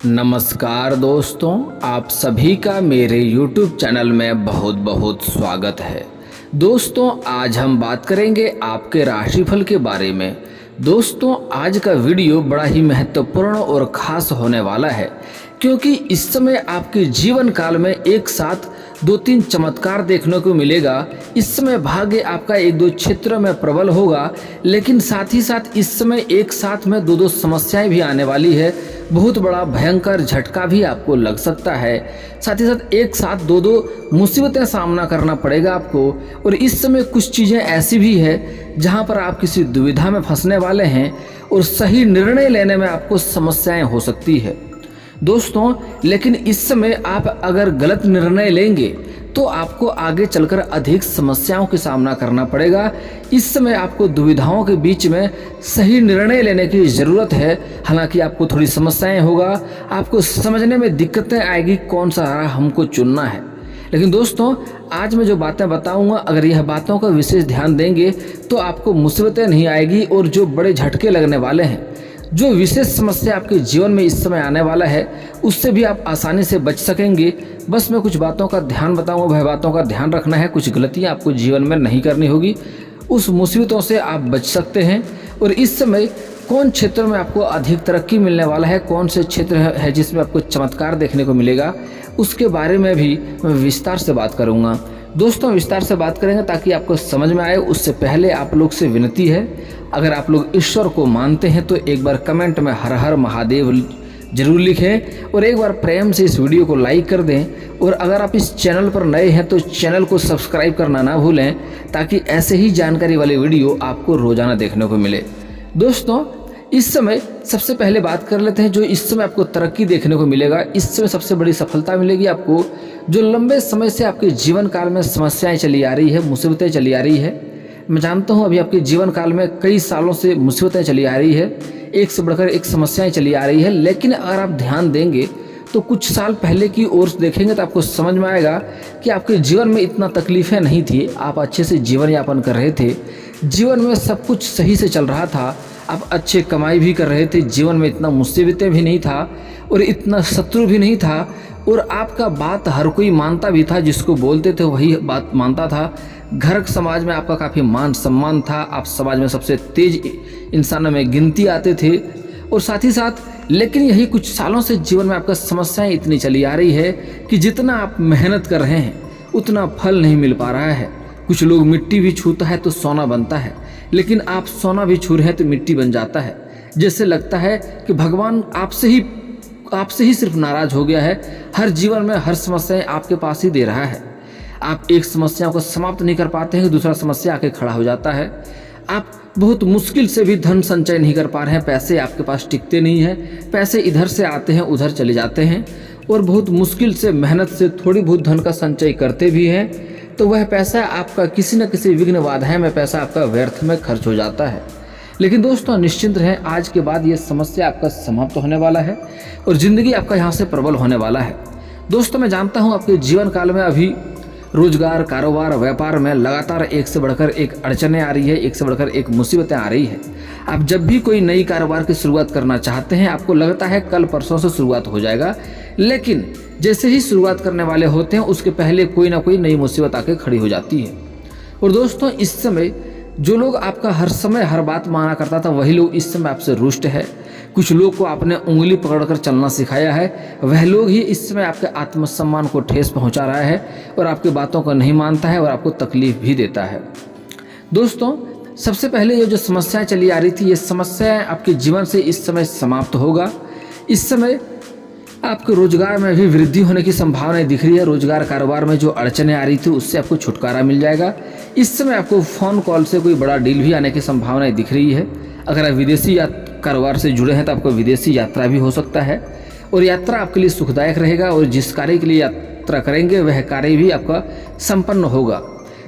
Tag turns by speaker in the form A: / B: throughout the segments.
A: नमस्कार दोस्तों, आप सभी का मेरे YouTube चैनल में बहुत बहुत स्वागत है। दोस्तों, आज हम बात करेंगे आपके राशिफल के बारे में। दोस्तों, आज का वीडियो बड़ा ही महत्वपूर्ण और ख़ास होने वाला है, क्योंकि इस समय आपके जीवन काल में एक साथ 2-3 चमत्कार देखने को मिलेगा। इस समय भाग्य आपका 1-2 क्षेत्र में प्रबल होगा, लेकिन साथ ही साथ इस समय एक साथ में 2-2 समस्याएं भी आने वाली है। बहुत बड़ा भयंकर झटका भी आपको लग सकता है। साथ ही साथ एक साथ 2-2 मुसीबतें सामना करना पड़ेगा आपको। और इस समय कुछ चीज़ें ऐसी भी है जहां पर आप किसी दुविधा में फंसने वाले हैं और सही निर्णय लेने में आपको समस्याएं हो सकती है दोस्तों। लेकिन इस समय आप अगर गलत निर्णय लेंगे तो आपको आगे चलकर अधिक समस्याओं का सामना करना पड़ेगा। इस समय आपको दुविधाओं के बीच में सही निर्णय लेने की ज़रूरत है। हालांकि आपको थोड़ी समस्याएं होगा, आपको समझने में दिक्कतें आएगी कौन सा राह हमको चुनना है। लेकिन दोस्तों, आज मैं जो बातें बताऊंगा, अगर यह बातों का विशेष ध्यान देंगे तो आपको मुसीबतें नहीं आएगी और जो बड़े झटके लगने वाले हैं, जो विशेष समस्या आपके जीवन में इस समय आने वाला है, उससे भी आप आसानी से बच सकेंगे। बस मैं कुछ बातों का ध्यान बताऊंगा, वह बातों का ध्यान रखना है। कुछ गलतियां आपको जीवन में नहीं करनी होगी, उस मुसीबतों से आप बच सकते हैं। और इस समय कौन क्षेत्र में आपको अधिक तरक्की मिलने वाला है, कौन से क्षेत्र है जिसमें आपको चमत्कार देखने को मिलेगा, उसके बारे में भी मैं विस्तार से बात करूँगा। दोस्तों, विस्तार से बात करेंगे ताकि आपको समझ में आए। उससे पहले आप लोग से विनती है, अगर आप लोग ईश्वर को मानते हैं तो एक बार कमेंट में हर हर महादेव जरूर लिखें और एक बार प्रेम से इस वीडियो को लाइक कर दें। और अगर आप इस चैनल पर नए हैं तो चैनल को सब्सक्राइब करना ना भूलें, ताकि ऐसे ही जानकारी वाले वीडियो आपको रोजाना देखने को मिले। दोस्तों, इस समय सबसे पहले बात कर लेते हैं जो इस समय आपको तरक्की देखने को मिलेगा। इस समय सबसे बड़ी सफलता मिलेगी आपको। जो लंबे समय से आपके जीवन काल में समस्याएं चली आ रही है, मुसीबतें चली आ रही है, मैं जानता हूं अभी आपके जीवन काल में कई सालों से मुसीबतें चली आ रही है, एक से बढ़कर एक समस्याएं चली आ रही है। लेकिन अगर आप ध्यान देंगे तो कुछ साल पहले की ओर देखेंगे तो आपको समझ में आएगा कि आपके जीवन में इतना तकलीफें नहीं थी। आप अच्छे से जीवन यापन कर रहे थे, जीवन में सब कुछ सही से चल रहा था, आप अच्छे कमाई भी कर रहे थे, जीवन में इतना मुसीबतें भी नहीं था और इतना शत्रु भी नहीं था। और आपका बात हर कोई मानता भी था, जिसको बोलते थे वही बात मानता था। घर समाज में आपका काफ़ी मान सम्मान था, आप समाज में सबसे तेज इंसानों में गिनती आते थे। और साथ ही साथ लेकिन यही कुछ सालों से जीवन में आपका समस्याएं इतनी चली आ रही है कि जितना आप मेहनत कर रहे हैं उतना फल नहीं मिल पा रहा है। कुछ लोग मिट्टी भी छूता है तो सोना बनता है, लेकिन आप सोना भी छू रहे हैं तो मिट्टी बन जाता है। जैसे लगता है कि भगवान आपसे ही सिर्फ नाराज हो गया है। हर जीवन में हर समस्याएं आपके पास ही दे रहा है। आप एक समस्या को समाप्त नहीं कर पाते हैं, दूसरा समस्या आके खड़ा हो जाता है। आप बहुत मुश्किल से भी धन संचय नहीं कर पा रहे हैं, पैसे आपके पास टिकते नहीं हैं, पैसे इधर से आते हैं उधर चले जाते हैं। और बहुत मुश्किल से मेहनत से थोड़ी बहुत धन का संचय करते भी हैं तो वह पैसा आपका किसी न किसी विघ्न बाधाएं में पैसा आपका व्यर्थ में खर्च हो जाता है। लेकिन दोस्तों, निश्चिंत रहें, आज के बाद ये समस्या आपका समाप्त होने वाला है और ज़िंदगी आपका यहाँ से प्रबल होने वाला है। दोस्तों, मैं जानता हूँ आपके जीवन काल में अभी रोजगार, कारोबार, व्यापार में लगातार एक से बढ़कर एक अड़चनें आ रही है, एक से बढ़कर एक मुसीबतें आ रही है। आप जब भी कोई नई कारोबार की शुरुआत करना चाहते हैं, आपको लगता है कल परसों से शुरुआत हो जाएगा, लेकिन जैसे ही शुरुआत करने वाले होते हैं उसके पहले कोई ना कोई नई मुसीबत आके खड़ी हो जाती है। और दोस्तों, इस समय जो लोग आपका हर समय हर बात माना करता था, वही लोग इस समय आपसे रुष्ट है। कुछ लोग को आपने उंगली पकड़कर चलना सिखाया है, वह लोग ही इस समय आपके आत्मसम्मान को ठेस पहुंचा रहा है और आपकी बातों को नहीं मानता है और आपको तकलीफ भी देता है। दोस्तों, सबसे पहले ये जो समस्याएं चली आ रही थी, ये समस्याएं आपके जीवन से इस समय समाप्त होगा। इस समय आपके रोजगार में भी वृद्धि होने की संभावनाएं दिख रही है। रोजगार, कारोबार में जो अड़चनें आ रही थी उससे आपको छुटकारा मिल जाएगा। इस समय आपको फ़ोन कॉल से कोई बड़ा डील भी आने की संभावनाएं दिख रही है। अगर आप विदेशी कारोबार से जुड़े हैं तो आपको विदेशी यात्रा भी हो सकता है और यात्रा आपके लिए सुखदायक रहेगा और जिस कार्य के लिए यात्रा करेंगे वह कार्य भी आपका संपन्न होगा।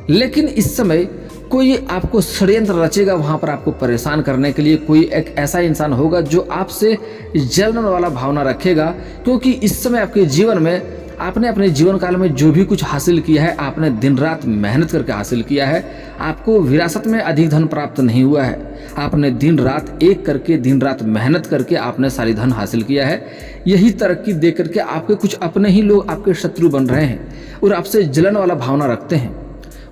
A: लेकिन इस समय कोई आपको षड्यंत्र रचेगा, वहाँ पर आपको परेशान करने के लिए कोई एक ऐसा इंसान होगा जो आपसे जलन वाला भावना रखेगा, क्योंकि इस समय आपके जीवन में आपने अपने जीवन काल में जो भी कुछ हासिल किया है, आपने दिन रात मेहनत करके हासिल किया है। आपको विरासत में अधिक धन प्राप्त नहीं हुआ है। आपने दिन रात एक करके, दिन रात मेहनत करके आपने सारी धन हासिल किया है। यही तरक्की देख करके आपके कुछ अपने ही लोग आपके शत्रु बन रहे हैं और आपसे जलन वाला भावना रखते हैं।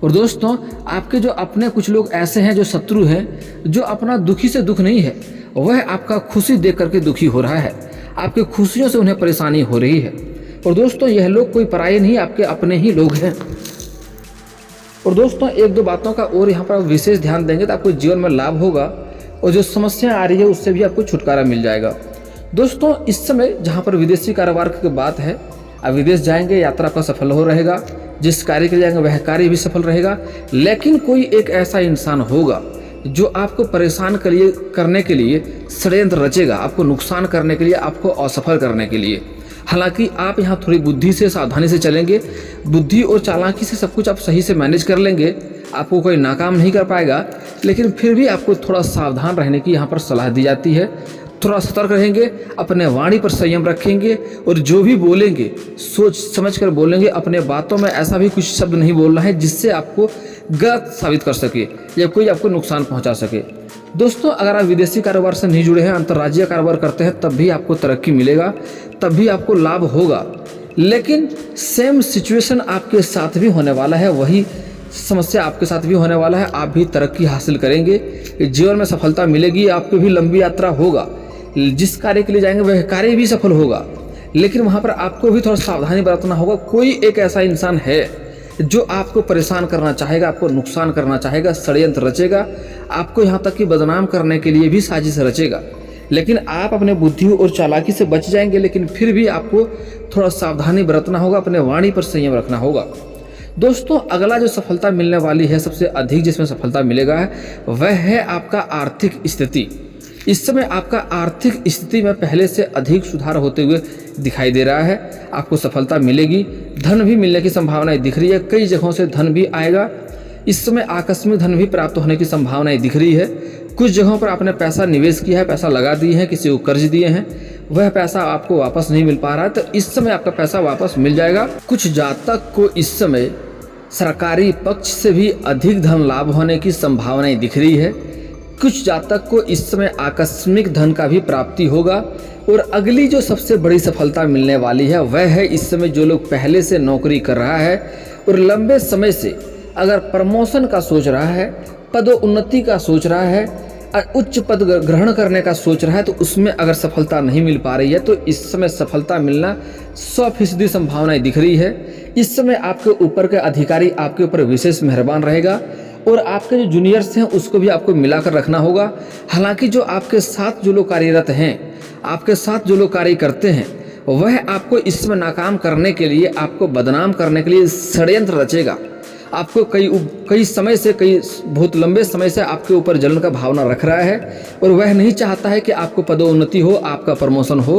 A: और दोस्तों, आपके जो अपने कुछ लोग ऐसे हैं जो शत्रु हैं, जो अपना दुखी से दुख नहीं है, वह आपका खुशी देख करके दुखी हो रहा है। आपकी खुशियों से उन्हें परेशानी हो रही है। और दोस्तों, यह लोग कोई पराये नहीं, आपके अपने ही लोग हैं। और दोस्तों, एक दो बातों का और यहाँ पर आप विशेष ध्यान देंगे तो आपको जीवन में लाभ होगा और जो समस्या आ रही है उससे भी आपको छुटकारा मिल जाएगा। दोस्तों, इस समय जहाँ पर विदेशी कारोबार की बात है, आप विदेश जाएंगे, यात्रा आपका सफल हो रहेगा। जिस कार्य के लिए जाएंगे वह कार्य भी सफल रहेगा। लेकिन कोई एक ऐसा इंसान होगा जो आपको परेशान करने के लिए षड्यंत्र रचेगा, आपको नुकसान करने के लिए, आपको असफल करने के लिए। हालांकि आप यहाँ थोड़ी बुद्धि से, सावधानी से चलेंगे, बुद्धि और चालाकी से सब कुछ आप सही से मैनेज कर लेंगे, आपको कोई नाकाम नहीं कर पाएगा। लेकिन फिर भी आपको थोड़ा सावधान रहने की यहाँ पर सलाह दी जाती है। थोड़ा सतर्क रहेंगे, अपने वाणी पर संयम रखेंगे और जो भी बोलेंगे सोच समझ कर बोलेंगे। अपने बातों में ऐसा भी कुछ शब्द नहीं बोलना है जिससे आपको गलत साबित कर सके या कोई आपको नुकसान पहुंचा सके। दोस्तों, अगर आप विदेशी कारोबार से नहीं जुड़े हैं, अंतर्राज्यीय कारोबार करते हैं, तब भी आपको तरक्की मिलेगा, तब भी आपको लाभ होगा। लेकिन सेम सिचुएशन आपके साथ भी होने वाला है, वही समस्या आपके साथ भी होने वाला है। आप भी तरक्की हासिल करेंगे, जीवन में सफलता मिलेगी, आपकी भी लंबी यात्रा होगा। जिस कार्य के लिए जाएंगे वह कार्य भी सफल होगा। लेकिन वहाँ पर आपको भी थोड़ा सावधानी बरतना होगा। कोई एक ऐसा इंसान है जो आपको परेशान करना चाहेगा, आपको नुकसान करना चाहेगा, षड्यंत्र रचेगा, आपको यहाँ तक कि बदनाम करने के लिए भी साजिश रचेगा। लेकिन आप अपने बुद्धि और चालाकी से बच जाएंगे, लेकिन फिर भी आपको थोड़ा सावधानी बरतना होगा, अपने वाणी पर संयम रखना होगा। दोस्तों, अगला जो सफलता मिलने वाली है, सबसे अधिक जिसमें सफलता मिलेगा है, वह है आपका आर्थिक स्थिति। इस समय आपका आर्थिक स्थिति में पहले से अधिक सुधार होते हुए दिखाई दे रहा है। आपको सफलता मिलेगी, धन भी मिलने की संभावनाएं दिख रही है, कई जगहों से धन भी आएगा। इस समय आकस्मिक धन भी प्राप्त होने की संभावनाएं दिख रही है। कुछ जगहों पर आपने पैसा निवेश किया है, पैसा लगा दिए हैं, किसी को कर्ज दिए हैं, वह पैसा आपको वापस नहीं मिल पा रहा है, तो इस समय आपका पैसा वापस मिल जाएगा। कुछ जातक को इस समय सरकारी पक्ष से भी अधिक धन लाभ होने की संभावनाएं दिख रही है। कुछ जातक को इस समय आकस्मिक धन का भी प्राप्ति होगा। और अगली जो सबसे बड़ी सफलता मिलने वाली है, वह है इस समय जो लोग पहले से नौकरी कर रहा है और लंबे समय से अगर प्रमोशन का सोच रहा है, पदोन्नति का सोच रहा है, उच्च पद ग्रहण करने का सोच रहा है, तो उसमें अगर सफलता नहीं मिल पा रही है, तो इस समय सफलता मिलना 100% संभावनाएं दिख रही है। इस समय आपके ऊपर के अधिकारी आपके ऊपर विशेष मेहरबान रहेगा और आपके जो जूनियर्स हैं उसको भी आपको मिलाकर रखना होगा। हालांकि जो आपके साथ जो लोग कार्यरत हैं, आपके साथ जो लोग कार्य करते हैं, वह आपको इसमें नाकाम करने के लिए, आपको बदनाम करने के लिए षड्यंत्र रचेगा। आपको कई बहुत लंबे समय से आपके ऊपर जलन का भावना रख रहा है और वह नहीं चाहता है कि आपको पदोन्नति हो, आपका प्रमोशन हो,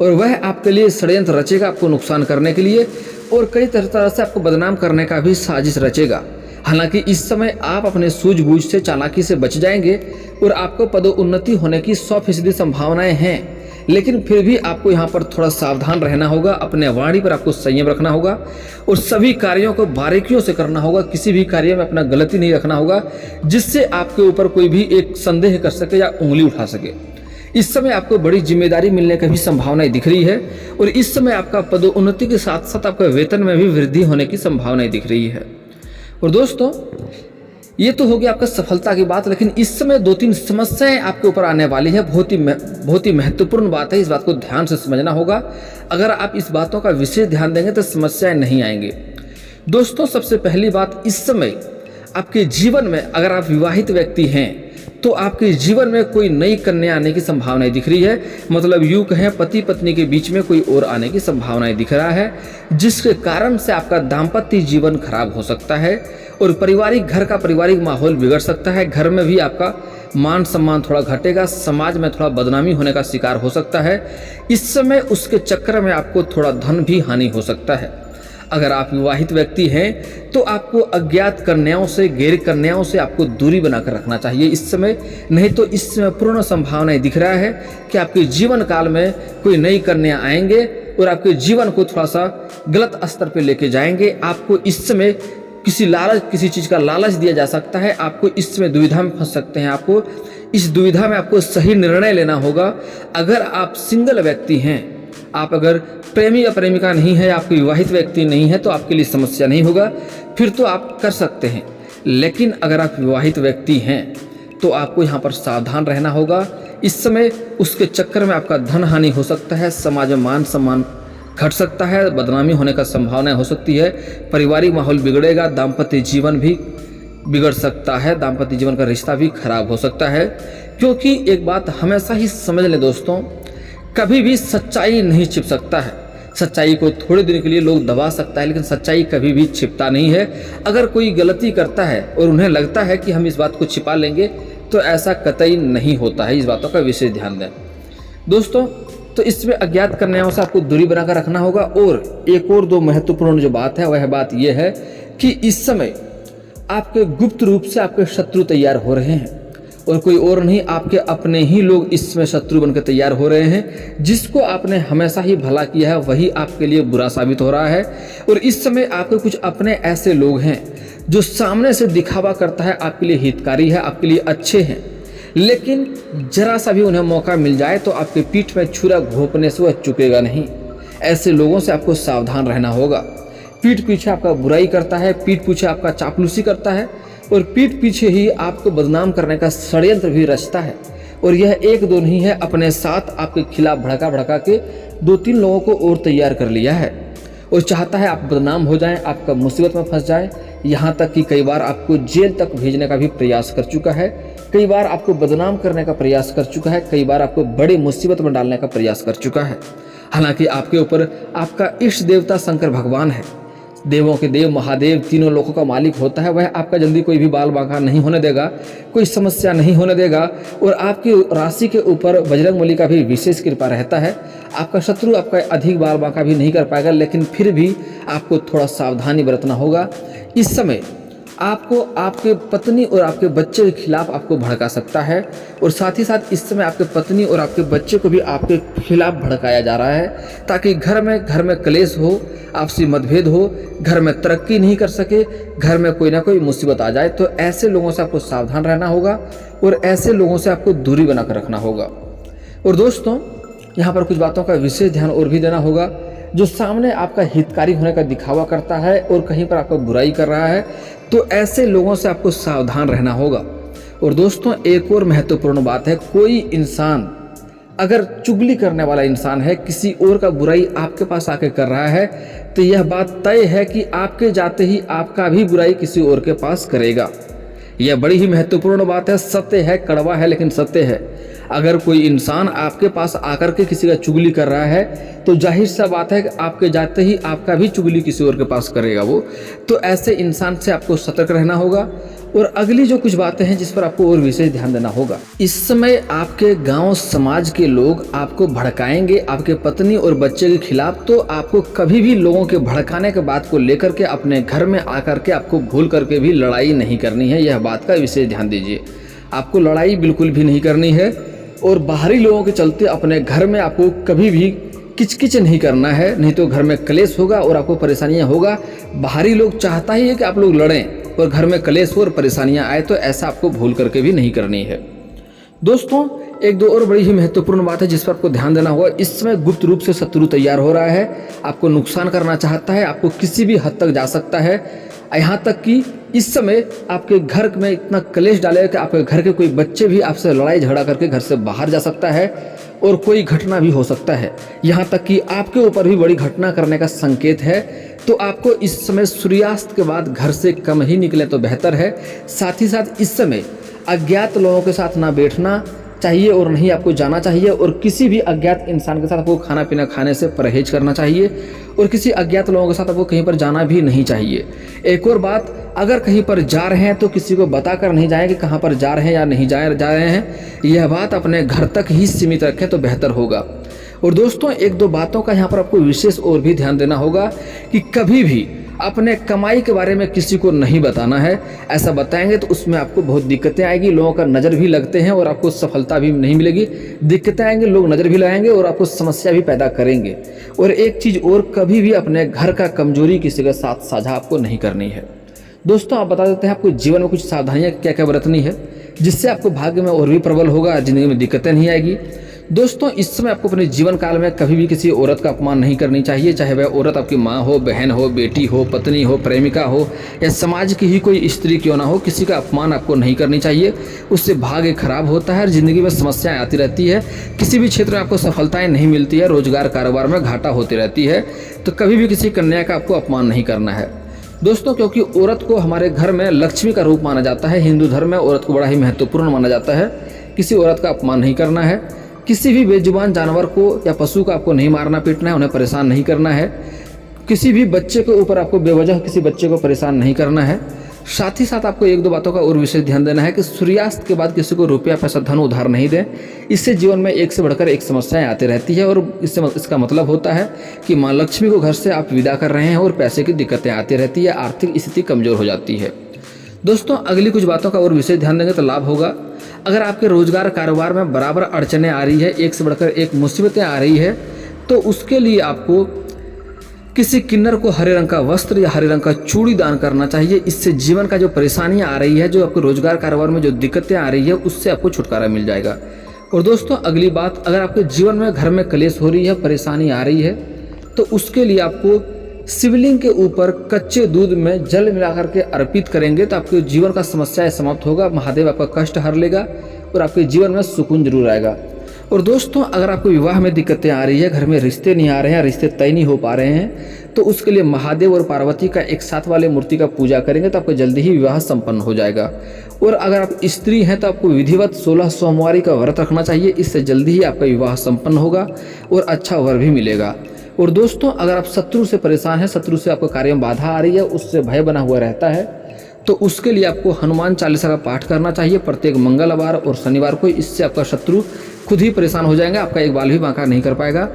A: और वह आपके लिए षड्यंत्र रचेगा आपको नुकसान करने के लिए और कई तरह से आपको बदनाम करने का भी साजिश रचेगा। हालांकि इस समय आप अपने सूझबूझ से, चालाकी से बच जाएंगे और आपको पदोन्नति होने की 100% संभावनाएं हैं। लेकिन फिर भी आपको यहाँ पर थोड़ा सावधान रहना होगा, अपने वाणी पर आपको संयम रखना होगा और सभी कार्यों को बारीकियों से करना होगा। किसी भी कार्य में अपना गलती नहीं रखना होगा जिससे आपके ऊपर कोई भी एक संदेह कर सके या उंगली उठा सके। इस समय आपको बड़ी जिम्मेदारी मिलने की भी संभावनाएं दिख रही है और इस समय आपका पदोन्नति के साथ साथ आपका वेतन में भी वृद्धि होने की संभावनाएं दिख रही है। और दोस्तों, ये तो हो गया आपका सफलता की बात, लेकिन इस समय 2-3 समस्याएं आपके ऊपर आने वाली है। बहुत ही महत्वपूर्ण बात है, इस बात को ध्यान से समझना होगा। अगर आप इस बातों का विशेष ध्यान देंगे तो समस्याएं नहीं आएंगे। दोस्तों, सबसे पहली बात, इस समय आपके जीवन में अगर आप विवाहित व्यक्ति हैं तो आपके जीवन में कोई नई कन्या आने की संभावनाएं दिख रही है। मतलब यूं कहें, पति पत्नी के बीच में कोई और आने की संभावनाएं दिख रहा है, जिसके कारण से आपका दाम्पत्य जीवन खराब हो सकता है और घर का पारिवारिक माहौल बिगड़ सकता है। घर में भी आपका मान सम्मान थोड़ा घटेगा, समाज में थोड़ा बदनामी होने का शिकार हो सकता है। इस समय उसके चक्कर में आपको थोड़ा धन भी हानि हो सकता है। अगर आप विवाहित व्यक्ति हैं तो आपको अज्ञात कन्याओं से, गैर कन्याओं से आपको दूरी बनाकर रखना चाहिए इस समय। नहीं तो इस समय पूर्ण संभावनाएं दिख रहा है कि आपके जीवन काल में कोई नई कन्या आएंगे और आपके जीवन को थोड़ा सा गलत स्तर पे लेके जाएंगे। आपको इस समय किसी चीज़ का लालच दिया जा सकता है, आपको इस समय दुविधा में फंस सकते हैं। आपको इस दुविधा में आपको सही निर्णय लेना होगा। अगर आप सिंगल व्यक्ति हैं, आप अगर प्रेमी या प्रेमिका नहीं है, आपको विवाहित व्यक्ति नहीं है, तो आपके लिए समस्या नहीं होगा, फिर तो आप कर सकते हैं। लेकिन अगर आप विवाहित व्यक्ति हैं तो आपको यहाँ पर सावधान रहना होगा। इस समय उसके चक्कर में आपका धन हानि हो सकता है, समाज में मान सम्मान घट सकता है, बदनामी होने का संभावना हो सकती है, पारिवारिक माहौल बिगड़ेगा, दाम्पत्य जीवन भी बिगड़ सकता है, दाम्पत्य जीवन का रिश्ता भी खराब हो सकता है। क्योंकि एक बात हमेशा ही समझ लें दोस्तों, कभी भी सच्चाई नहीं छिप सकता है। सच्चाई को थोड़े दिन के लिए लोग दबा सकता है, लेकिन सच्चाई कभी भी छिपता नहीं है। अगर कोई गलती करता है और उन्हें लगता है कि हम इस बात को छिपा लेंगे, तो ऐसा कतई नहीं होता है। इस बातों का विशेष ध्यान दें दोस्तों। तो इसमें अज्ञात करने वालों से आपको दूरी बनाकर रखना होगा। और एक और दो महत्वपूर्ण जो बात है वह बात यह है कि इस समय आपके गुप्त रूप से आपके शत्रु तैयार हो रहे हैं, और कोई और नहीं, आपके अपने ही लोग इसमें शत्रु बनकर तैयार हो रहे हैं। जिसको आपने हमेशा ही भला किया है वही आपके लिए बुरा साबित हो रहा है। और इस समय आपके कुछ अपने ऐसे लोग हैं जो सामने से दिखावा करता है आपके लिए हितकारी है, आपके लिए अच्छे हैं, लेकिन जरा सा भी उन्हें मौका मिल जाए तो आपके पीठ में छुरा घोंपने से वह चुकेगा नहीं। ऐसे लोगों से आपको सावधान रहना होगा। पीठ पीछे आपका बुराई करता है, पीठ पीछे आपका चापलूसी करता है, और पीठ पीछे ही आपको बदनाम करने का षड्यंत्र भी रचता है। और यह एक दो नहीं है, अपने साथ आपके खिलाफ भड़का भड़का के 2-3 लोगों को और तैयार कर लिया है, और चाहता है आप बदनाम हो जाएं, आपका मुसीबत में फंस जाएं। यहाँ तक कि कई बार आपको जेल तक भेजने का भी प्रयास कर चुका है, कई बार आपको बदनाम करने का प्रयास कर चुका है, कई बार आपको बड़ी मुसीबत में डालने का प्रयास कर चुका है। हालांकि आपके ऊपर आपका इष्ट देवता शंकर भगवान है, देवों के देव महादेव, तीनों लोकों का मालिक होता है। वह आपका जल्दी कोई भी बाल बांका नहीं होने देगा, कोई समस्या नहीं होने देगा। और आपकी राशि के ऊपर बजरंगबली का भी विशेष कृपा रहता है। आपका शत्रु आपका अधिक बाल बांका भी नहीं कर पाएगा, लेकिन फिर भी आपको थोड़ा सावधानी बरतना होगा। इस समय आपको आपके पत्नी और आपके बच्चे के खिलाफ आपको भड़का सकता है, और साथ ही साथ इस समय आपके पत्नी और आपके बच्चे को भी आपके खिलाफ भड़काया जा रहा है, ताकि घर में कलेश हो, आपसी मतभेद हो, घर में तरक्की नहीं कर सके, घर में कोई ना कोई मुसीबत आ जाए। तो ऐसे लोगों से आपको सावधान रहना होगा, और ऐसे लोगों से आपको दूरी बनाकर रखना होगा। और दोस्तों, यहाँ पर कुछ बातों का विशेष ध्यान और भी देना होगा। जो सामने आपका हितकारी होने का दिखावा करता है और कहीं पर आपको बुराई कर रहा है, तो ऐसे लोगों से आपको सावधान रहना होगा। और दोस्तों, एक और महत्वपूर्ण बात है, कोई इंसान अगर चुगली करने वाला इंसान है, किसी और का बुराई आपके पास आके कर रहा है, तो यह बात तय है कि आपके जाते ही आपका भी बुराई किसी और के पास करेगा। यह बड़ी ही महत्वपूर्ण बात है, सत्य है, कड़वा है, लेकिन सत्य है। अगर कोई इंसान आपके पास आकर के किसी का चुगली कर रहा है, तो जाहिर सा बात है कि आपके जाते ही आपका भी चुगली किसी और के पास करेगा वो। तो ऐसे इंसान से आपको सतर्क रहना होगा। और अगली जो कुछ बातें हैं जिस पर आपको और विशेष ध्यान देना होगा, इस समय आपके गांव समाज के लोग आपको भड़काएंगे आपके पत्नी और बच्चे के खिलाफ। तो आपको कभी भी लोगों के भड़काने के बात को लेकर के अपने घर में आकर के आपको भूल करके भी लड़ाई नहीं करनी है। यह बात का विशेष ध्यान दीजिए। आपको लड़ाई बिल्कुल भी नहीं करनी है, और बाहरी लोगों के चलते अपने घर में आपको कभी भी किचकिच नहीं करना है, नहीं तो घर में कलेश होगा और आपको परेशानियां होगा। बाहरी लोग चाहता ही है कि आप लोग लड़ें और घर में कलेश हो और परेशानियां आए, तो ऐसा आपको भूल करके भी नहीं करनी है। दोस्तों, एक दो और बड़ी ही महत्वपूर्ण बात है जिस पर आपको ध्यान देना होगा। इस समय गुप्त रूप से शत्रु तैयार हो रहा है, आपको नुकसान करना चाहता है, आपको किसी भी हद तक जा सकता है। यहाँ तक कि इस समय आपके घर में इतना कलेश डालेगा कि आपके घर के कोई बच्चे भी आपसे लड़ाई झगड़ा करके घर से बाहर जा सकता है, और कोई घटना भी हो सकता है। यहाँ तक कि आपके ऊपर भी बड़ी घटना करने का संकेत है। तो आपको इस समय सूर्यास्त के बाद घर से कम ही निकले तो बेहतर है। साथ ही साथ इस समय अज्ञात लोगों के साथ ना बैठना चाहिए और नहीं आपको जाना चाहिए, और किसी भी अज्ञात इंसान के साथ आपको खाना पीना खाने से परहेज करना चाहिए, और किसी अज्ञात लोगों के साथ आपको कहीं पर जाना भी नहीं चाहिए। एक और बात, अगर कहीं पर जा रहे हैं तो किसी को बताकर नहीं जाएं कि कहाँ पर जा रहे हैं या नहीं जा रहे हैं। यह बात अपने घर तक ही सीमित रखें तो बेहतर होगा। और दोस्तों, एक दो बातों का यहाँ पर आपको विशेष और भी ध्यान देना होगा कि कभी भी अपने कमाई के बारे में किसी को नहीं बताना है। ऐसा बताएंगे तो उसमें आपको बहुत दिक्कतें आएगी, लोगों का नज़र भी लगते हैं और आपको सफलता भी नहीं मिलेगी। दिक्कतें आएंगी, लोग नज़र भी लगाएंगे और आपको समस्या भी पैदा करेंगे। और एक चीज़ और, कभी भी अपने घर का कमजोरी किसी के साथ साझा आपको नहीं करनी है। दोस्तों आप बता देते हैं आपको जीवन में कुछ सावधानियाँ क्या क्या बरतनी है, जिससे आपको भाग्य में और भी प्रबल होगा, ज़िंदगी में दिक्कतें नहीं आएगी। दोस्तों इस समय आपको अपने जीवन काल में कभी भी किसी औरत का अपमान नहीं करनी चाहिए, चाहे वह औरत आपकी माँ हो, बहन हो, बेटी हो, पत्नी हो, प्रेमिका हो या समाज की ही कोई स्त्री क्यों ना हो, किसी का अपमान आपको नहीं करनी चाहिए। उससे भाग्य खराब होता है और ज़िंदगी में समस्याएं आती रहती है। किसी भी क्षेत्र में आपको सफलताएं नहीं मिलती है, रोजगार कारोबार में घाटा होती रहती है। तो कभी भी किसी कन्या का आपको अपमान नहीं करना है दोस्तों, क्योंकि औरत को हमारे घर में लक्ष्मी का रूप माना जाता है। हिंदू धर्म में औरत को बड़ा ही महत्वपूर्ण माना जाता है। किसी औरत का अपमान नहीं करना है। किसी भी बेजुबान जानवर को या पशु को आपको नहीं मारना पीटना है, उन्हें परेशान नहीं करना है। किसी भी बच्चे के ऊपर आपको बेवजह किसी बच्चे को परेशान नहीं करना है। साथ ही साथ आपको एक दो बातों का और विशेष ध्यान देना है कि सूर्यास्त के बाद किसी को रुपया पैसा धन उधार नहीं दें। इससे जीवन में एक से बढ़कर एक समस्याएं आती रहती है और इसका मतलब होता है कि माँ लक्ष्मी को घर से आप विदा कर रहे हैं और पैसे की दिक्कतें आती रहती है, आर्थिक स्थिति कमजोर हो जाती है। दोस्तों अगली कुछ बातों का और विशेष ध्यान देंगे तो लाभ होगा। अगर आपके रोजगार कारोबार में बराबर अड़चनें आ रही है, एक से बढ़कर एक मुसीबतें आ रही है, तो उसके लिए आपको किसी किन्नर को हरे रंग का वस्त्र या हरे रंग का चूड़ी दान करना चाहिए। इससे जीवन का जो परेशानियां आ रही है, जो आपके रोजगार कारोबार में जो दिक्कतें आ रही है, उससे आपको छुटकारा मिल जाएगा। और दोस्तों अगली बात, अगर आपके जीवन में घर में कलेश हो रही है, परेशानी आ रही है, तो उसके लिए आपको शिवलिंग के ऊपर कच्चे दूध में जल मिलाकर के अर्पित करेंगे तो आपके जीवन का समस्याएं समाप्त होगा। महादेव आपका कष्ट हर लेगा और आपके जीवन में सुकून जरूर आएगा। और दोस्तों अगर आपको विवाह में दिक्कतें आ रही है, घर में रिश्ते नहीं आ रहे हैं, रिश्ते तय नहीं हो पा रहे हैं, तो उसके लिए महादेव और पार्वती का एक साथ वाले मूर्ति का पूजा करेंगे तो आपको जल्दी ही विवाह संपन्न हो जाएगा। और अगर आप स्त्री हैं तो आपको विधिवत 16 सोमवारी का व्रत रखना चाहिए। इससे जल्दी ही आपका विवाह संपन्न होगा और अच्छा वर भी मिलेगा। और दोस्तों अगर आप शत्रु से परेशान हैं, शत्रु से आपको कार्य में बाधा आ रही है, उससे भय बना हुआ रहता है, तो उसके लिए आपको हनुमान चालीसा का पाठ करना चाहिए प्रत्येक मंगलवार और शनिवार को। इससे आपका शत्रु खुद ही परेशान हो जाएगा, आपका एक बाल भी बांका नहीं कर पाएगा।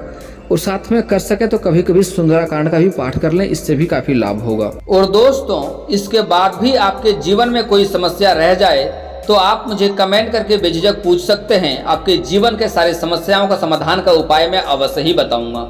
A: और साथ में कर सके तो कभी कभी सुंदराकांड का भी पाठ कर लें, इससे भी काफ़ी लाभ होगा।
B: और दोस्तों इसके बाद भी आपके जीवन में कोई समस्या रह जाए तो आप मुझे कमेंट करके बेझिझक पूछ सकते हैं। आपके जीवन के सारे समस्याओं का समाधान का उपाय मैं अवश्य ही बताऊंगा।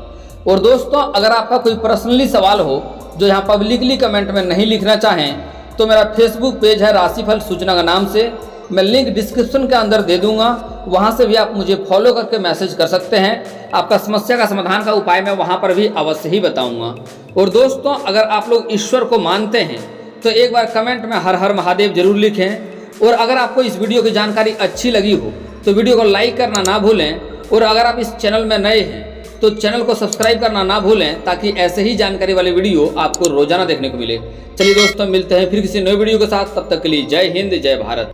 B: और दोस्तों अगर आपका कोई पर्सनली सवाल हो जो यहाँ पब्लिकली कमेंट में नहीं लिखना चाहें, तो मेरा फेसबुक पेज है राशिफल सूचना का नाम से, मैं लिंक डिस्क्रिप्शन के अंदर दे दूंगा, वहां से भी आप मुझे फॉलो करके मैसेज कर सकते हैं। आपका समस्या का समाधान का उपाय मैं वहां पर भी अवश्य ही बताऊंगा। और दोस्तों अगर आप लोग ईश्वर को मानते हैं तो एक बार कमेंट में हर हर महादेव जरूर लिखें। और अगर आपको इस वीडियो की जानकारी अच्छी लगी हो तो वीडियो को लाइक करना ना भूलें। और अगर आप इस चैनल में नए हैं तो चैनल को सब्सक्राइब करना ना भूलें, ताकि ऐसे ही जानकारी वाले वीडियो आपको रोजाना देखने को मिले। चलिए दोस्तों मिलते हैं फिर किसी नए वीडियो के साथ, तब तक के लिए जय हिंद जय भारत।